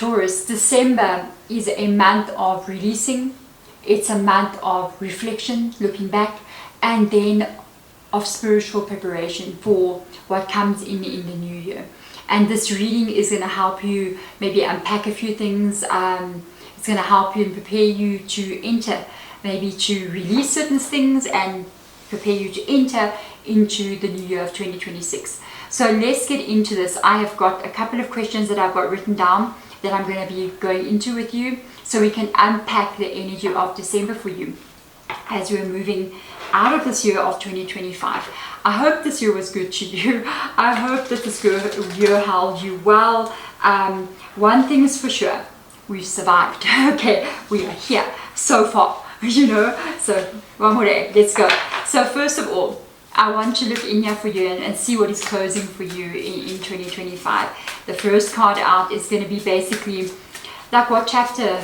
Taurus, December is a month of releasing. It's a month of reflection, looking back, and then of spiritual preparation for what comes in the new year. And this reading is going to help you maybe unpack a few things. It's going to help you and prepare you to enter, maybe to release certain things and prepare you to enter into the new year of 2026. So let's get into this. I have got a couple of questions that I've got written down that I'm going to be going into with you, so we can unpack the energy of December for you as we're moving out of this year of 2025. I hope this year was good to you. I hope that this year held you well. One thing is for sure, we've survived. Okay, we are here so far, you know. So one more day, let's go. So first of all, I want to look in here for you and see what is closing for you in 2025. The first card out is going to be basically like what chapter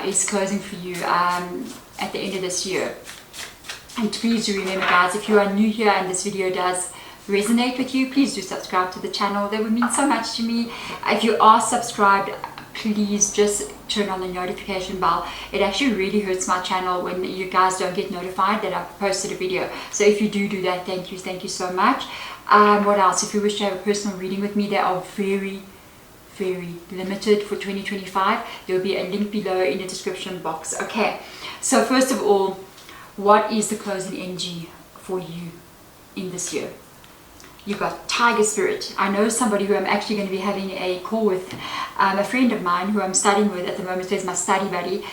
is closing for you at the end of this year. And please do remember, guys, if you are new here and this video does resonate with you, please do subscribe to the channel. That would mean so much to me. If you are subscribed, please just turn on the notification bell. It actually really hurts my channel when you guys don't get notified that I've posted a video. So if you do that, thank you so much. What else? If you wish to have a personal reading with me, they are very limited for 2025. There will be a link below in the description box. Okay, so first of all, what is the closing energy for you in this year? You've got Tiger Spirit. I know somebody who I'm actually going to be having a call with, a friend of mine who I'm studying with at the moment. There's my study buddy,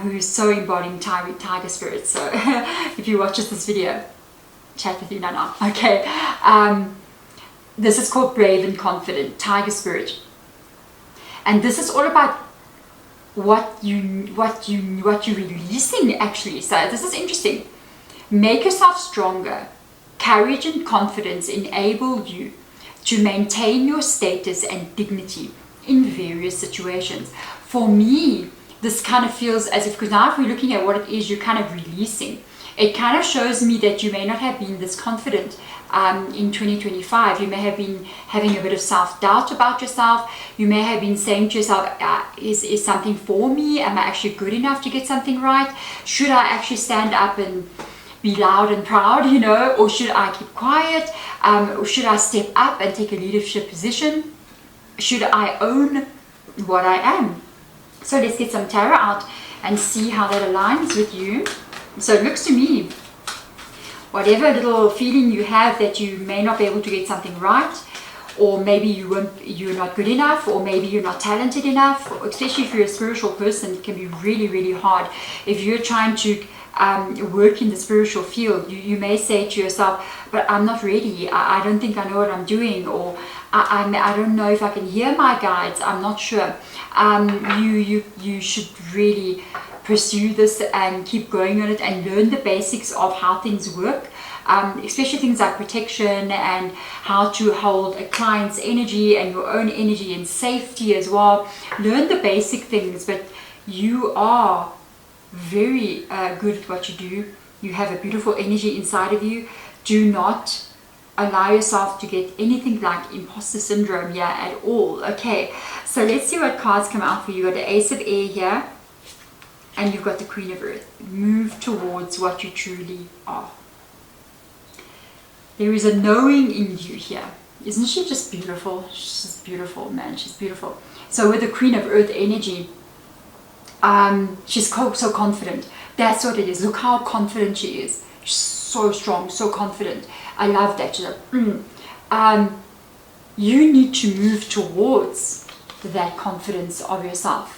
who is so embodying Tiger Spirit. So if you watch this video, chat with you now. Okay, this is called Brave and Confident, Tiger Spirit, and this is all about what you're releasing actually. So this is interesting. Make yourself stronger. Courage and confidence enable you to maintain your status and dignity in various situations. For me, this kind of feels as if, because now if we're looking at what it is you're kind of releasing, it kind of shows me that you may not have been this confident in 2025. You may have been having a bit of self-doubt about yourself. You may have been saying to yourself, is something for me? Am I actually good enough to get something right? Should I actually stand up and be loud and proud, you know, or should I keep quiet? Or should I step up and take a leadership position? Should I own what I am? So let's get some tarot out and see how that aligns with you. So it looks to me, whatever little feeling you have that you may not be able to get something right, or maybe you're not good enough, or maybe you're not talented enough, especially if you're a spiritual person, it can be really hard. If you're trying to work in the spiritual field, you may say to yourself, but I'm not ready, I don't think I know what I'm doing, or I don't know if I can hear my guides, I'm not sure. You should really pursue this and keep going on it and learn the basics of how things work, especially things like protection and how to hold a client's energy and your own energy and safety as well. Learn the basic things, but you are very good at what you do. You have a beautiful energy inside of you. Do not allow yourself to get anything like imposter syndrome here at all. Okay, so let's see what cards come out for you. You've got the Ace of Air here, and you've got the Queen of Earth. Move towards what you truly are. There is a knowing in you here. Isn't she just beautiful? She's just beautiful, man. She's beautiful. So with the Queen of Earth energy, she's so confident. That's what it is. Look how confident she is. She's so strong, so confident. I love that. She's like, you need to move towards that confidence of yourself.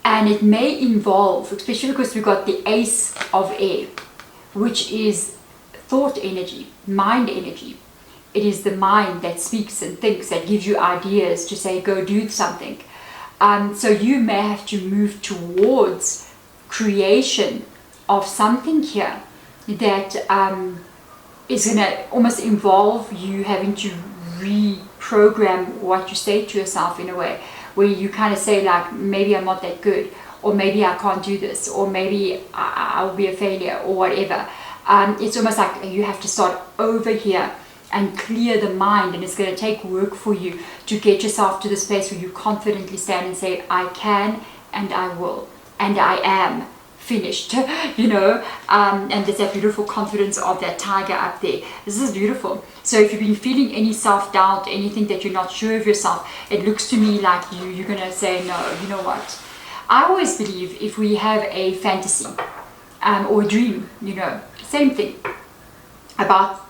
And it may involve, especially because we've got the Ace of Air, which is thought energy, mind energy. It is the mind that speaks and thinks, that gives you ideas to say, go do something. So you may have to move towards creation of something here that is going to almost involve you having to reprogram what you say to yourself in a way, where you kind of say like, maybe I'm not that good, or maybe I can't do this, or maybe I will be a failure, or whatever. It's almost like you have to start over here and clear the mind, and it's going to take work for you to get yourself to the space where you confidently stand and say, I can and I will and I am finished, you know, and there's that beautiful confidence of that tiger up there. This is beautiful. So if you've been feeling any self-doubt, anything that you're not sure of yourself, it looks to me like you're going to say, no, you know what? I always believe if we have a fantasy or a dream, you know, same thing, about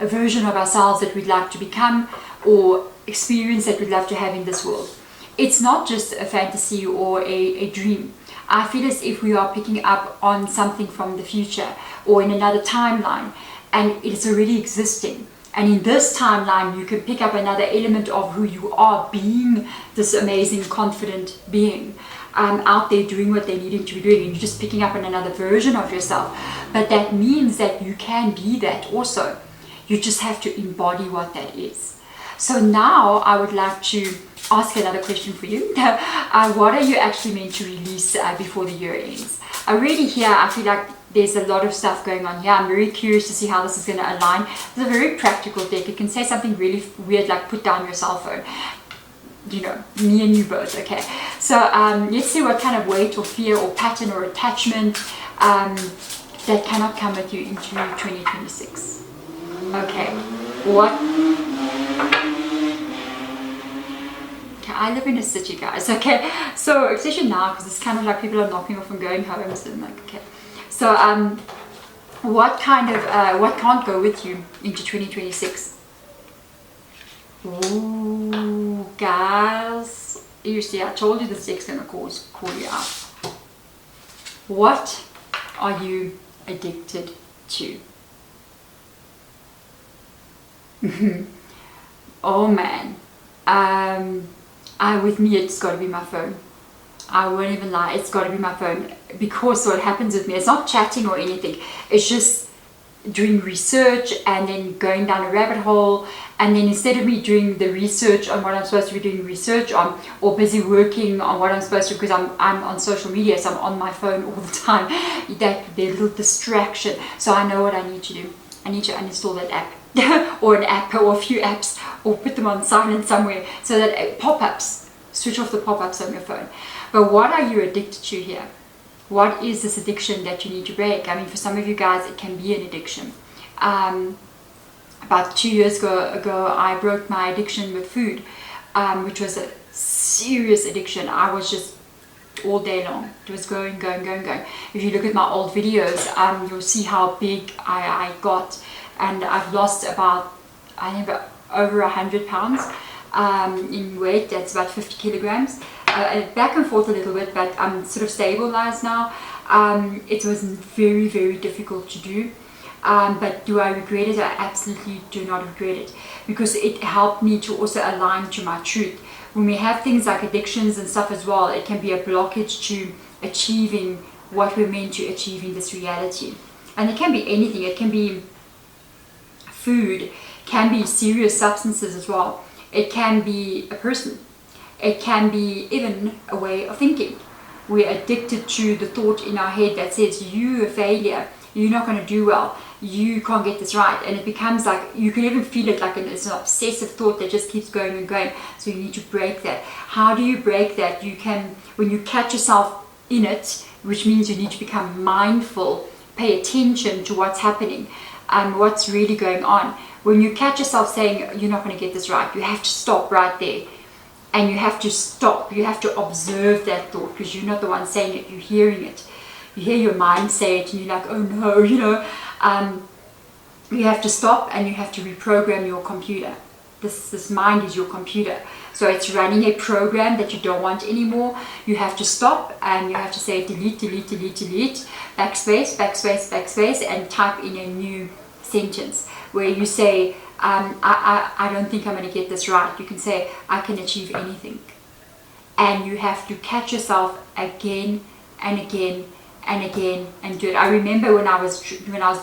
a version of ourselves that we'd like to become or experience that we'd love to have in this world. It's not just a fantasy or a dream. I feel as if we are picking up on something from the future or in another timeline, and it's already existing. And in this timeline, you can pick up another element of who you are, being this amazing, confident being out there doing what they're needing to be doing. And you're just picking up on another version of yourself. But that means that you can be that also. You just have to embody what that is. So now I would like to ask another question for you. What are you actually meant to release before the year ends? Already here, I feel like there's a lot of stuff going on here. I'm very curious to see how this is going to align. It's a very practical deck. It can say something really weird like put down your cell phone. You know, me and you both, okay? So let's see what kind of weight or fear or pattern or attachment that cannot come with you into 2026. Okay, what? I live in a city, guys, okay? So, especially now, because it's kind of like people are knocking off and going home, so I'm like, okay. So, what can't go with you into 2026? Ooh, guys, you see, I told you this deck's going to call you out. What are you addicted to? Oh, man. With me, it's got to be my phone. I won't even lie, it's got to be my phone, because what happens with me, it's not chatting or anything, it's just doing research and then going down a rabbit hole, and then instead of me doing the research on what I'm supposed to be doing research on, or busy working on what I'm supposed to, because I'm on social media, so I'm on my phone all the time, that little distraction. So I know what I need to do. I need to uninstall that app or an app or a few apps, or put them on silent somewhere, so that pop-ups, switch off the pop-ups on your phone. But what are you addicted to here? What is this addiction that you need to break? I mean, for some of you guys, it can be an addiction. About 2 years ago, I broke my addiction with food, which was a serious addiction. I was just all day long. It was going. If you look at my old videos, you'll see how big I got. And I've lost about, I think, over 100 pounds in weight. That's about 50 kilograms. Back and forth a little bit, but I'm sort of stabilized now. It was very, very difficult to do. But do I regret it? I absolutely do not regret it, because it helped me to also align to my truth. When we have things like addictions and stuff as well, it can be a blockage to achieving what we're meant to achieve in this reality. And it can be anything. It can be food, can be serious substances as well. It can be a person. It can be even a way of thinking. We're addicted to the thought in our head that says, you're a failure, you're not going to do well, you can't get this right. And it becomes like, you can even feel it like it's an obsessive thought that just keeps going and going. So you need to break that. How do you break that? You can, when you catch yourself in it, which means you need to become mindful, pay attention to what's happening and what's really going on. When you catch yourself saying, you're not going to get this right, you have to stop right there. And you have to stop, you have to observe that thought, because you're not the one saying it, you're hearing it. You hear your mind say it and you're like, oh no, you know. You have to stop and you have to reprogram your computer. This mind is your computer. So it's running a program that you don't want anymore. You have to stop and you have to say delete, delete, delete, delete, backspace, backspace, backspace, and type in a new sentence where you say, I don't think I'm going to get this right. You can say, I can achieve anything. And you have to catch yourself again and again and again and do it. I remember when I was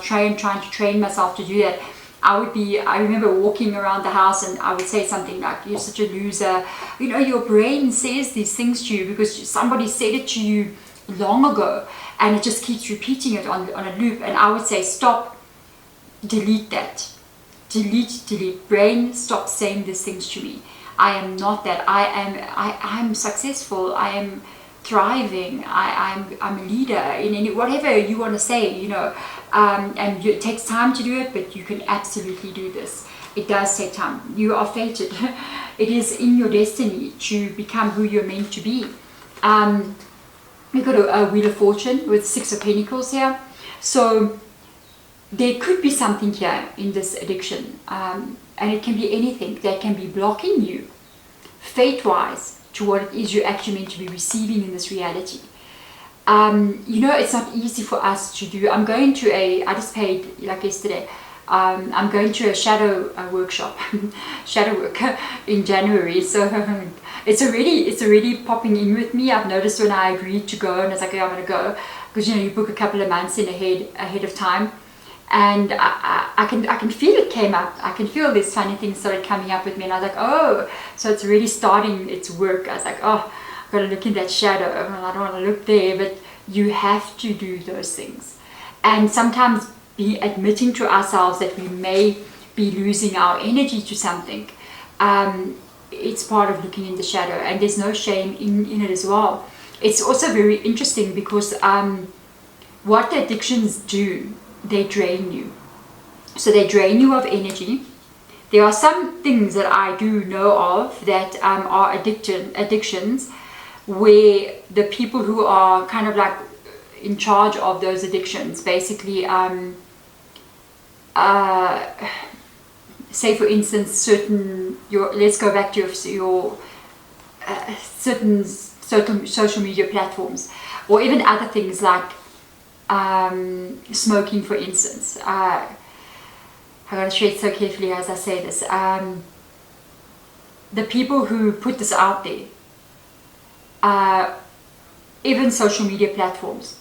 trying to train myself to do that, I remember walking around the house and I would say something like, you're such a loser. You know, your brain says these things to you because somebody said it to you long ago, and it just keeps repeating it on a loop. And I would say, stop, delete that. delete. Brain, stop saying these things to me. I am not that. I'm successful. I am thriving. I'm a leader in any, whatever you want to say, you know. And it takes time to do it, but you can absolutely do this. It does take time. You are fated. It is in your destiny to become who you're meant to be. We've got a Wheel of Fortune with 6 of Pentacles here. So there could be something here in this addiction. And it can be anything that can be blocking you, fate-wise, to what it is you're actually meant to be receiving in this reality. You know, it's not easy for us to do. I'm going to I just paid, like yesterday, I'm going to a shadow workshop, shadow work in January. So it's already popping in with me. I've noticed when I agreed to go, and I was like, yeah, I'm going to go, because you know, you book a couple of months in ahead of time, and I can feel it came up. I can feel these funny things started coming up with me, and I was like, oh, so it's really starting its work. I was like, oh, I've got to look in that shadow. I don't want to look there, but you have to do those things, and sometimes be admitting to ourselves that we may be losing our energy to something. It's part of looking in the shadow, and there's no shame in it as well. It's also very interesting because what the addictions do, they drain you. So they drain you of energy. There are some things that I do know of that are addictions, where the people who are kind of like in charge of those addictions basically say for instance let's go back to your certain social media platforms, or even other things like smoking, for instance. I gotta tread so carefully as I say this. The people who put this out there, even social media platforms,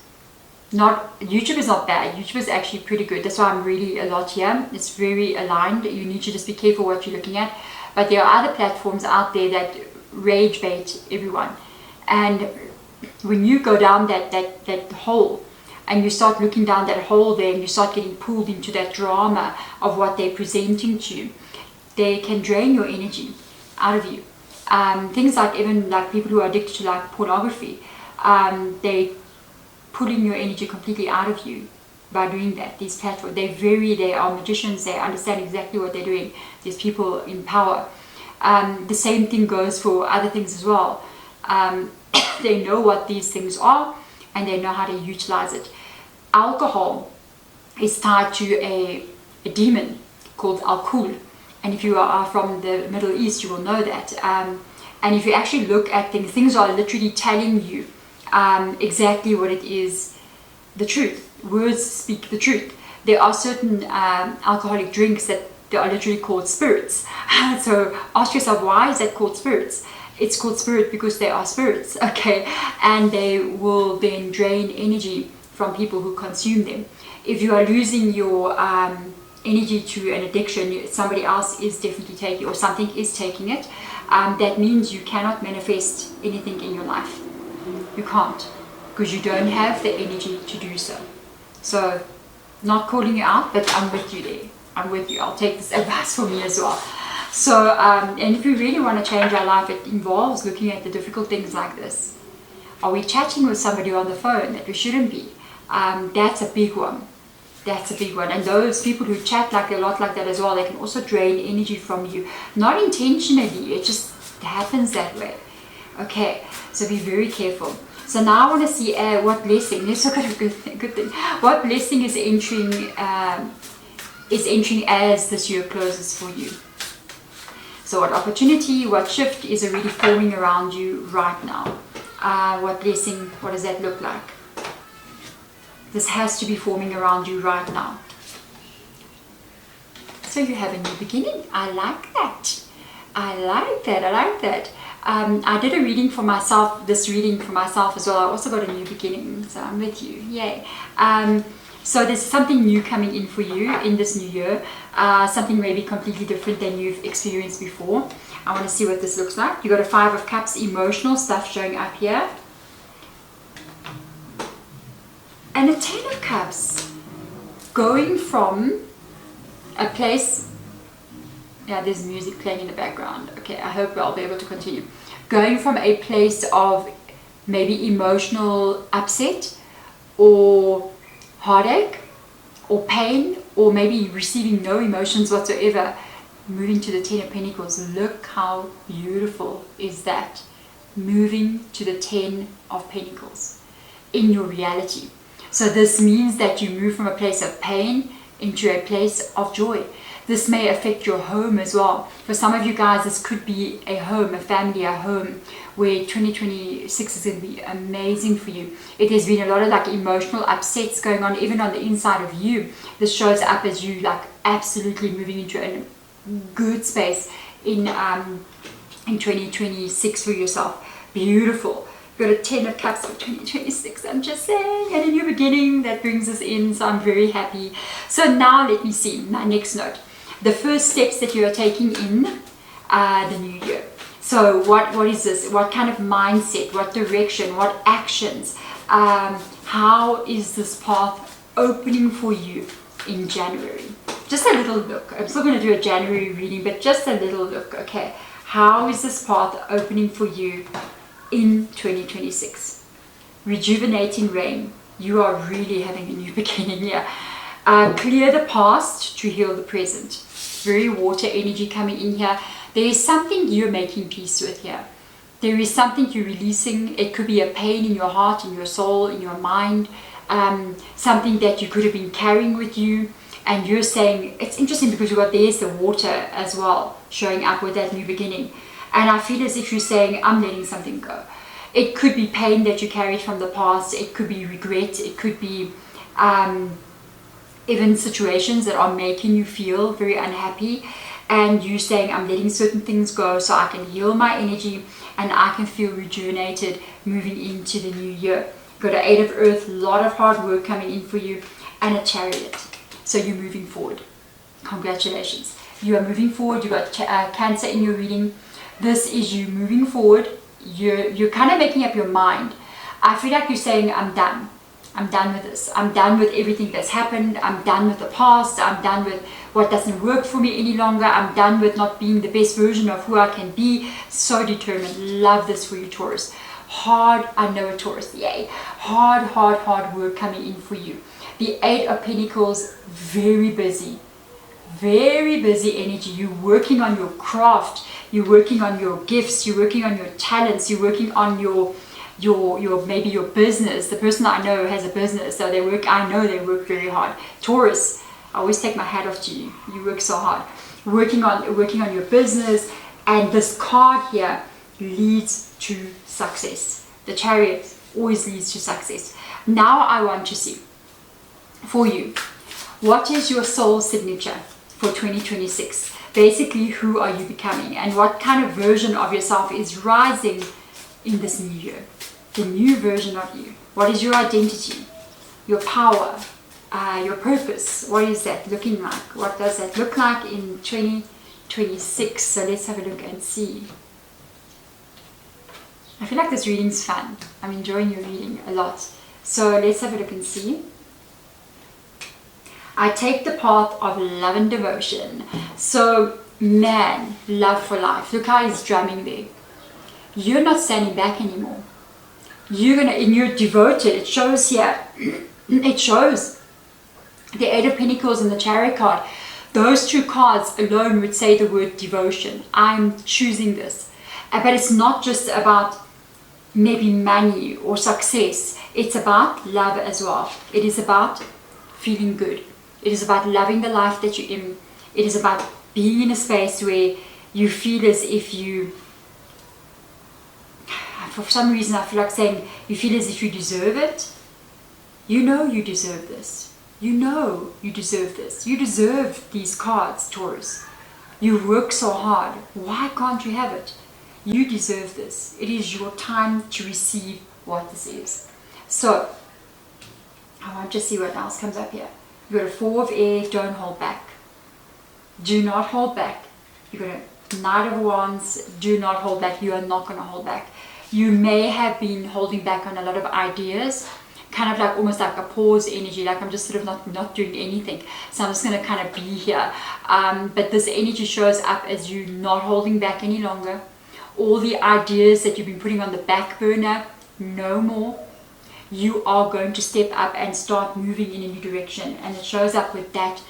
YouTube is not bad. YouTube is actually pretty good. That's why I'm really a lot here. It's very aligned. You need to just be careful what you're looking at. But there are other platforms out there that rage bait everyone. And when you go down that hole, and you start looking down that hole there, and you start getting pulled into that drama of what they're presenting to you, they can drain your energy out of you. Things like, even like people who are addicted to like pornography, they pulling your energy completely out of you by doing that. These platforms, they are magicians. They understand exactly what they're doing. These people in power. The same thing goes for other things as well. They know what these things are, and they know how to utilize it. Alcohol is tied to a demon called Alkul, and if you are from the Middle East, you will know that. And if you actually look at things are literally telling you exactly what it is, the truth. Words speak the truth. There are certain alcoholic drinks that they are literally called spirits. So ask yourself, why is that called spirits? It's called spirit because they are spirits, okay? And they will then drain energy from people who consume them. If you are losing your energy to an addiction, somebody else is definitely taking, or something is taking it. That means you cannot manifest anything in your life. You can't, because you don't have the energy to do so. So, not calling you out, but I'm with you there. I'm with you. I'll take this advice for me as well. So, and if we really want to change our life, it involves looking at the difficult things like this. Are we chatting with somebody on the phone that we shouldn't be? That's a big one. That's a big one. And those people who chat like a lot like that as well, they can also drain energy from you. Not intentionally, it just happens that way. Okay, so be very careful. So now I want to see what blessing. Let's look at a good thing. What blessing is entering as this year closes for you. So what opportunity, what shift is already forming around you right now? What blessing, what does that look like? This has to be forming around you right now. So you have a new beginning. I like that. I like that. I like that. I did a reading for myself, this reading for myself as well. I also got a new beginning, so I'm with you. Yay. So there's something new coming in for you in this new year. Something maybe completely different than you've experienced before. I want to see what this looks like. You got a 5 of Cups, emotional stuff showing up here. And a 10 of Cups, going from a place Yeah, there's music playing in the background. Okay, I hope I'll be able to continue. Going from a place of maybe emotional upset or heartache or pain, or maybe receiving no emotions whatsoever, moving to the Ten of Pentacles. Look how beautiful is that. Moving to the Ten of Pentacles in your reality. So this means that you move from a place of pain into a place of joy. This may affect your home as well. For some of you guys, this could be a home, a family, a home, where 2026 is going to be amazing for you. It has been a lot of like emotional upsets going on, even on the inside of you. This shows up as you like absolutely moving into a good space in 2026 for yourself. Beautiful. Got a 10 of Cups for 2026, I'm just saying, and a new beginning that brings us in, so I'm very happy. So now let me see my next note, the first steps that you are taking in the new year. So what is this? What kind of mindset, what direction, what actions, how is this path opening for you in January? Just a little look. I'm still going to do a January reading, but just a little look. Okay, how is this path opening for you in 2026? Rejuvenating rain. You are really having a new beginning here. Clear the past to heal the present. Very water energy coming in here. There is something you're making peace with here. There is something you're releasing. It could be a pain in your heart, in your soul, in your mind. Something that you could have been carrying with you. And you're saying, it's interesting because there's the water as well showing up with that new beginning. And I feel as if you're saying, I'm letting something go. It could be pain that you carried from the past. It could be regret. It could be even situations that are making you feel very unhappy. And you saying, I'm letting certain things go so I can heal my energy and I can feel rejuvenated moving into the new year. Got an 8 of Earth, a lot of hard work coming in for you, and a Chariot. So you're moving forward. Congratulations. You are moving forward. You got Cancer in your reading. This is you moving forward. You're kind of making up your mind. I feel like you're saying, I'm done. I'm done with this. I'm done with everything that's happened. I'm done with the past. I'm done with what doesn't work for me any longer. I'm done with not being the best version of who I can be. So determined. Love this for you, Taurus. Hard, I know a Taurus, yay. Hard work coming in for you. The 8 of Pentacles, very busy. Very busy energy. You're working on your craft. You're working on your gifts. You're working on your talents. You're working on your maybe your business. The person I know has a business, so I know they work very hard. Taurus, I always take my hat off to you. You work so hard. Working on your business, and this card here leads to success. The Chariot always leads to success. Now I want to see for you, what is your soul signature for 2026? Basically, who are you becoming, and what kind of version of yourself is rising in this new year? The new version of you. What is your identity, your power, your purpose? What is that looking like? What does that look like in 2026? So let's have a look and see. I feel like this reading's fun. I'm enjoying your reading a lot. So let's have a look and see. I take the path of love and devotion. So, man, love for life. Look how he's drumming there. You're not standing back anymore. You're devoted. It shows here. It shows the 8 of Pentacles and the Chariot card. Those two cards alone would say the word devotion. I'm choosing this. But it's not just about maybe money or success. It's about love as well. It is about feeling good. It is about loving the life that you're in. It is about being in a space where you feel as if you, for some reason I feel like saying, you feel as if you deserve it. You know you deserve this. You know you deserve this. You deserve these cards, Taurus. You work so hard. Why can't you have it? You deserve this. It is your time to receive what this is. So, I want to see what else comes up here. You've got a 4 of Air, don't hold back. Do not hold back. You've got a Knight of Wands, do not hold back. You are not going to hold back. You may have been holding back on a lot of ideas kind of like almost like a pause energy, like I'm just sort of not doing anything. So I'm just going to kind of be here. But this energy shows up as you not holding back any longer. All the ideas that you've been putting on the back burner, no more. You are going to step up and start moving in a new direction. And it shows up with that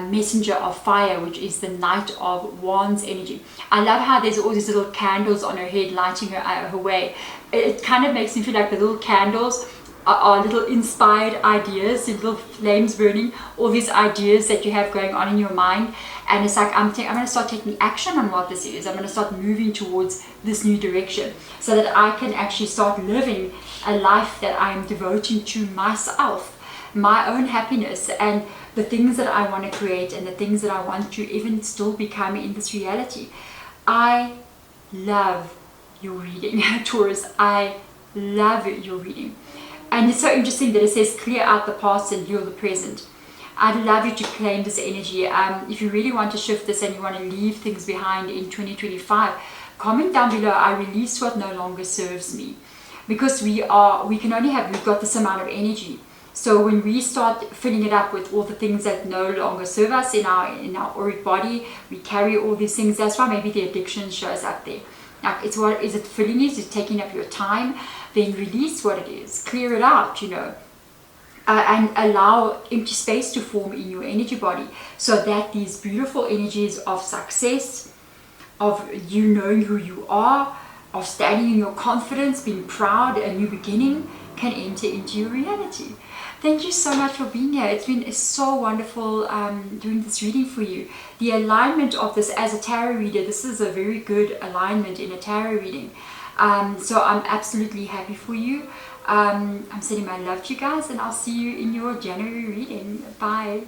messenger of fire, which is the Knight of Wands energy. I love how there's all these little candles on her head lighting her way. It kind of makes me feel like the little candles are little inspired ideas, little flames burning, all these ideas that you have going on in your mind. And it's like, I'm going to start taking action on what this is. I'm going to start moving towards this new direction so that I can actually start living a life that I'm devoting to myself, my own happiness, and the things that I want to create and the things that I want to even still become in this reality. I love your reading, Taurus. I love your reading. And it's so interesting that it says clear out the past and heal the present. I'd love you to claim this energy. If you really want to shift this and you want to leave things behind in 2025, comment down below, I release what no longer serves me. Because we've got this amount of energy. So when we start filling it up with all the things that no longer serve us in our auric body, we carry all these things. That's why maybe the addiction shows up there. Like, it's what is it filling you? Is it taking up your time? Then release what it is, clear it out, and allow empty space to form in your energy body, so that these beautiful energies of success, of you knowing who you are, of standing in your confidence, being proud, a new beginning, can enter into your reality. Thank you so much for being here. It's been so wonderful doing this reading for you. The alignment of this as a tarot reader, this is a very good alignment in a tarot reading. So I'm absolutely happy for you. I'm sending my love to you guys, and I'll see you in your January reading. Bye.